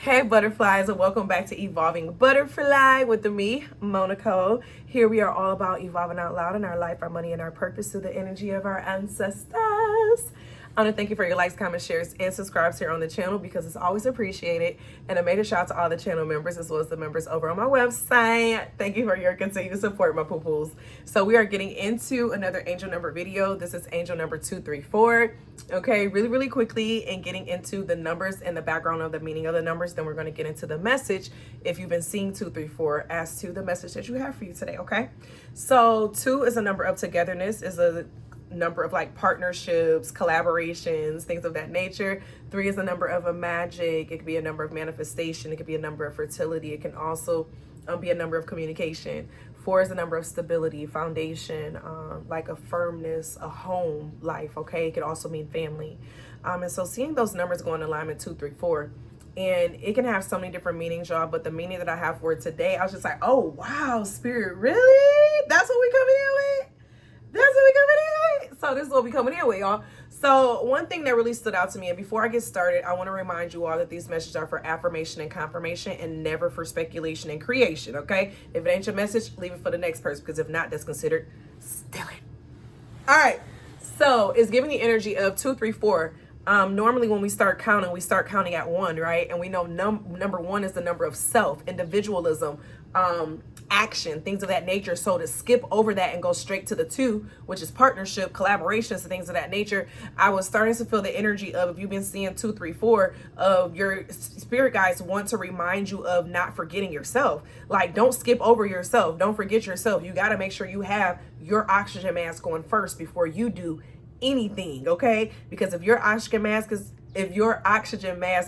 Hey butterflies, and welcome back to Evolving Butterfly with me, Moe Nicole. Here we are all about evolving out loud in our life, our money, and our purpose through the energy of our ancestors. I want to thank you for your likes, comments, shares, and subscribes here on the channel because it's always appreciated. And a major shout out to all the channel members as well as the members over on my website. Thank you for your continued support, my poo-poos. So we are getting into another angel number video. This is angel number 234. Okay, really quickly, and getting into the numbers and the background of the meaning of the numbers. Then we're going to get into the message if you've been seeing 234 as to the message that you have for you today. Okay, so 2 is a number of togetherness, is a number of like partnerships, collaborations, things of that nature. 3 is a number of a magic. It could be a number of manifestation. It could be a number of fertility. It can also be a number of communication. 4 is a number of stability, foundation, like a firmness, a home life. Okay, it could also mean family. And so seeing those numbers go in alignment 2, 3, 4, and it can have so many different meanings, y'all. But the meaning that I have for it today, I was just like, oh wow, spirit, really? That's what we coming in with? That's what we coming in with? So this is what we coming in with, y'all. So one thing that really stood out to me, and before I get started, I want to remind you all that these messages are for affirmation and confirmation and never for speculation and creation, okay? If it ain't your message, leave it for the next person, because if not, that's considered stealing. All right, so it's giving the energy of 2, 3, 4. Normally when we start counting at 1, right? And we know number 1 is the number of self, individualism, action, things of that nature. So to skip over that and go straight to the 2, which is partnership, collaborations, and things of that nature, I was starting to feel the energy of, if you've been seeing 2, 3, 4, of your spirit guides want to remind you of not forgetting yourself. Like, don't skip over yourself. Don't forget yourself. You got to make sure you have your oxygen mask on first before you do anything, okay? Because if your oxygen mask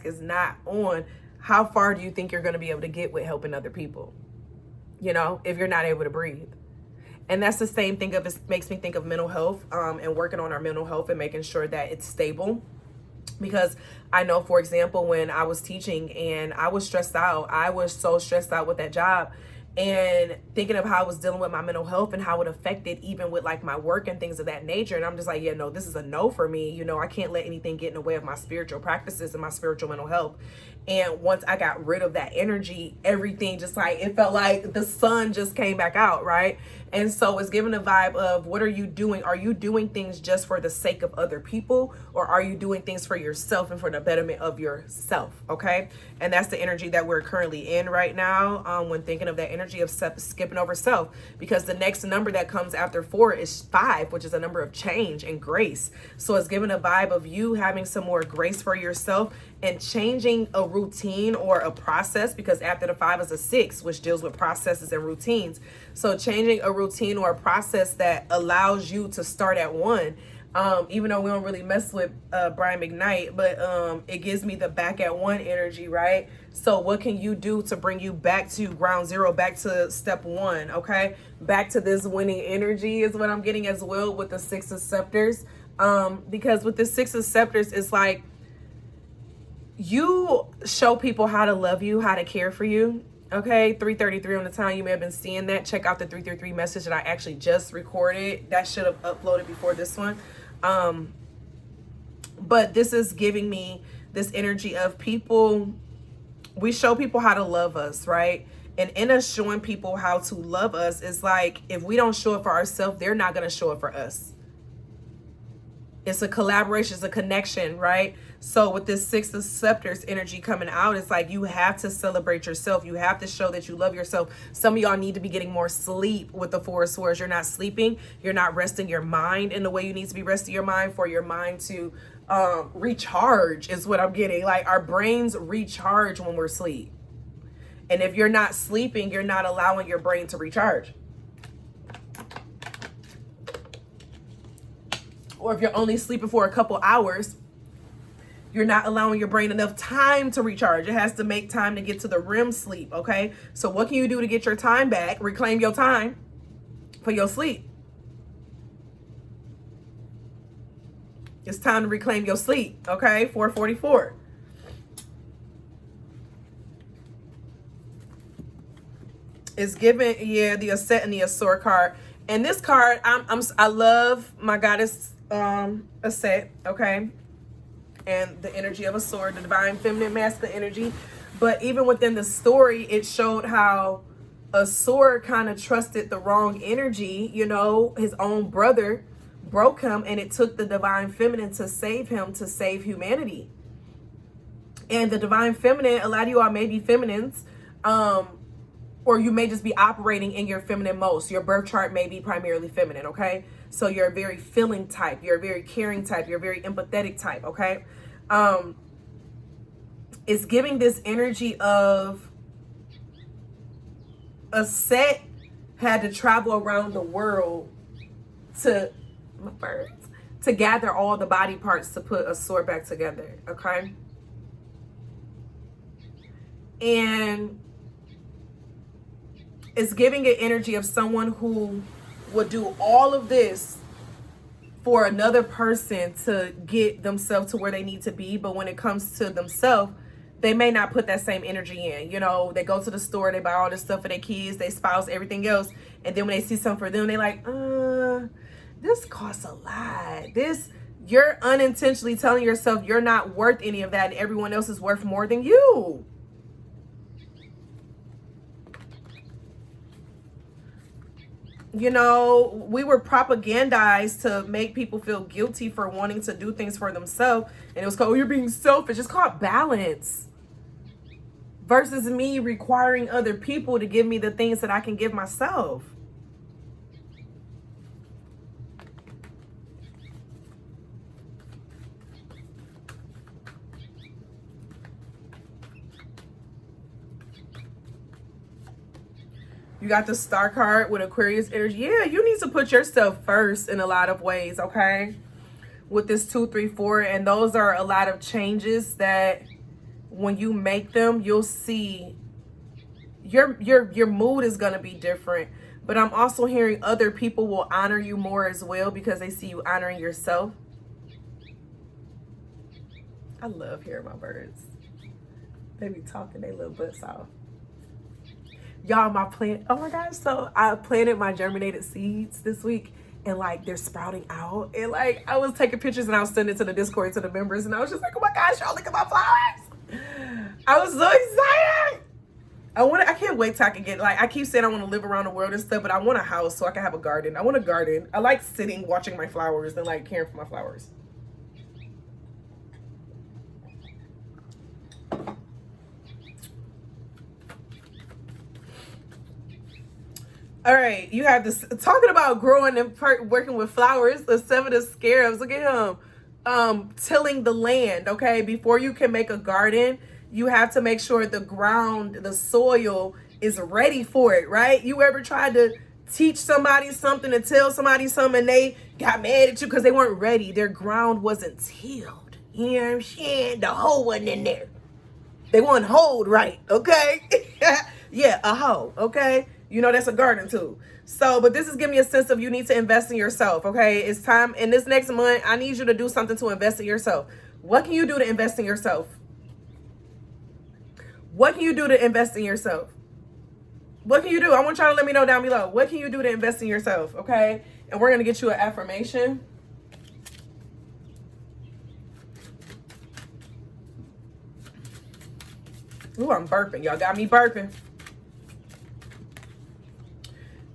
is not on, how far do you think you're going to be able to get with helping other people? You know, if you're not able to breathe. And that's the same thing of, it makes me think of mental health, and working on our mental health and making sure that it's stable. Because I know, for example, when I was teaching and I was stressed out, I was so stressed out with that job, and thinking of how I was dealing with my mental health and how it affected even with like my work and things of that nature. And I'm just like, yeah, no, this is a no for me. You know, I can't let anything get in the way of my spiritual practices and my spiritual mental health. And once I got rid of that energy, everything just like, it felt like the sun just came back out, right? And so it's giving a vibe of, what are you doing? Are you doing things just for the sake of other people, or are you doing things for yourself and for the betterment of yourself? Okay. And that's the energy that we're currently in right now, when thinking of that energy of skipping over self, because the next number that comes after 4 is 5, which is a number of change and grace. So it's giving a vibe of you having some more grace for yourself and changing a routine or a process, because after the 5 is a 6, which deals with processes and routines. So changing a routine or a process that allows you to start at 1. Even though we don't really mess with Brian McKnight, but it gives me the back at 1 energy, right? So what can you do to bring you back to ground zero, back to step 1, okay? Back to this winning energy is what I'm getting as well with the 6 of scepters. Because with the 6 of scepters, it's like, you show people how to love you, how to care for you. Okay, 333 on the time. You may have been seeing that. Check out the 333 message that I actually just recorded. That should have uploaded before this one. But this is giving me this energy of people. We show people how to love us, right? And in us showing people how to love us, it's like, if we don't show it for ourselves, they're not going to show it for us. It's a collaboration, it's a connection, right? So with this 6 of scepters energy coming out, it's like, you have to celebrate yourself. You have to show that you love yourself. Some of y'all need to be getting more sleep with the 4 of swords. You're not sleeping. You're not resting your mind in the way you need to be resting your mind, for your mind to recharge is what I'm getting. Like, our brains recharge when we're asleep. And if you're not sleeping, you're not allowing your brain to recharge. Or if you're only sleeping for a couple hours, you're not allowing your brain enough time to recharge. It has to make time to get to the REM sleep, okay? So what can you do to get your time back? Reclaim your time for your sleep. It's time to reclaim your sleep, okay? 444. It's given, yeah, the Ascent and the Ascor card. And this card, I love my goddess Ascent, okay? and the energy of a sword, the divine feminine masculine energy. But even within the story, it showed how a sword kind of trusted the wrong energy. You know, his own brother broke him, and it took the divine feminine to save him, to save humanity. And the divine feminine, a lot of you all may be feminines, or you may just be operating in your feminine most. Your birth chart may be primarily feminine, okay? So you're a very feeling type, you're a very caring type, you're a very empathetic type, okay? It's giving this energy of a set had to travel around the world to gather all the body parts to put a sword back together, okay? And it's giving an energy of someone who would do all of this for another person to get themselves to where they need to be. But when it comes to themselves, they may not put that same energy in. You know, they go to the store, they buy all this stuff for their kids, they spouse, everything else. And then when they see something for them, they like, this costs a lot. You're unintentionally telling yourself you're not worth any of that and everyone else is worth more than you. You know, we were propagandized to make people feel guilty for wanting to do things for themselves. And it was called, oh, you're being selfish. It's called balance. Versus me requiring other people to give me the things that I can give myself. You got the Star card with Aquarius energy. Yeah, you need to put yourself first in a lot of ways, okay? With this 2, 3, 4. And those are a lot of changes that when you make them, you'll see your mood is going to be different. But I'm also hearing other people will honor you more as well because they see you honoring yourself. I love hearing my birds. They be talking their little butts off. Y'all, my plant, oh my gosh, so I planted my germinated seeds this week and like they're sprouting out. And like I was taking pictures and I was sending it to the Discord to the members and I was just like, oh my gosh, y'all, look at my flowers. I was so excited. I can't wait till I can get, like, I keep saying I want to live around the world and stuff, but I want a house so I can have a garden. I want a garden. I like sitting, watching my flowers and like caring for my flowers. All right, you have this talking about growing and working with flowers. The 7 of Scarabs. Look at him, tilling the land. Okay, before you can make a garden, you have to make sure the ground, the soil is ready for it. Right? You ever tried to teach somebody something, to tell somebody something, and they got mad at you because they weren't ready? Their ground wasn't tilled. You know what I'm saying? The hole wasn't in there. They weren't hoed right. Okay. Yeah, a hoe. Okay. You know, that's a garden too. So, but this is giving me a sense of you need to invest in yourself, okay? It's time, in this next month, I need you to do something to invest in yourself. What can you do to invest in yourself? What can you do to invest in yourself? What can you do? I want y'all to let me know down below. What can you do to invest in yourself, okay? And we're going to get you an affirmation. Ooh, I'm burping. Y'all got me burping.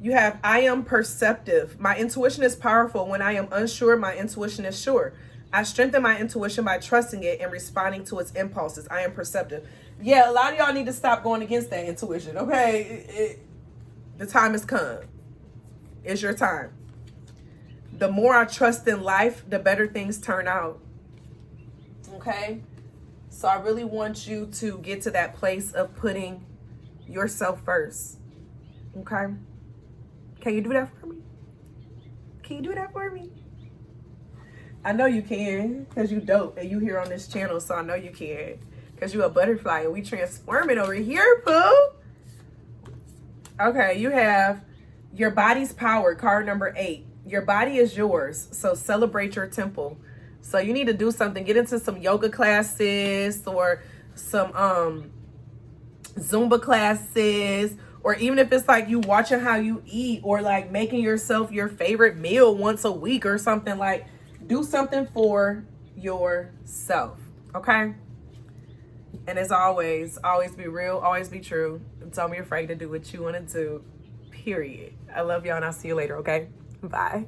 You have, I am perceptive. My intuition is powerful. When I am unsure, my intuition is sure. I strengthen my intuition by trusting it and responding to its impulses. I am perceptive. Yeah, a lot of y'all need to stop going against that intuition, okay? The time has come. It's your time. The more I trust in life, the better things turn out, okay? So I really want you to get to that place of putting yourself first, okay? Can you do that for me? Can you do that for me? I know you can, because you dope and you here on this channel, so I know you can. Because you a butterfly and we transforming over here, poo. Okay, you have your body's power, card number 8. Your body is yours, so celebrate your temple. So you need to do something. Get into some yoga classes or some Zumba classes. Or even if it's like you watching how you eat or like making yourself your favorite meal once a week or something, like do something for yourself, okay? And as always be real, always be true. And don't be afraid to do what you want to do, period. I love y'all, and I'll see you later, okay? Bye.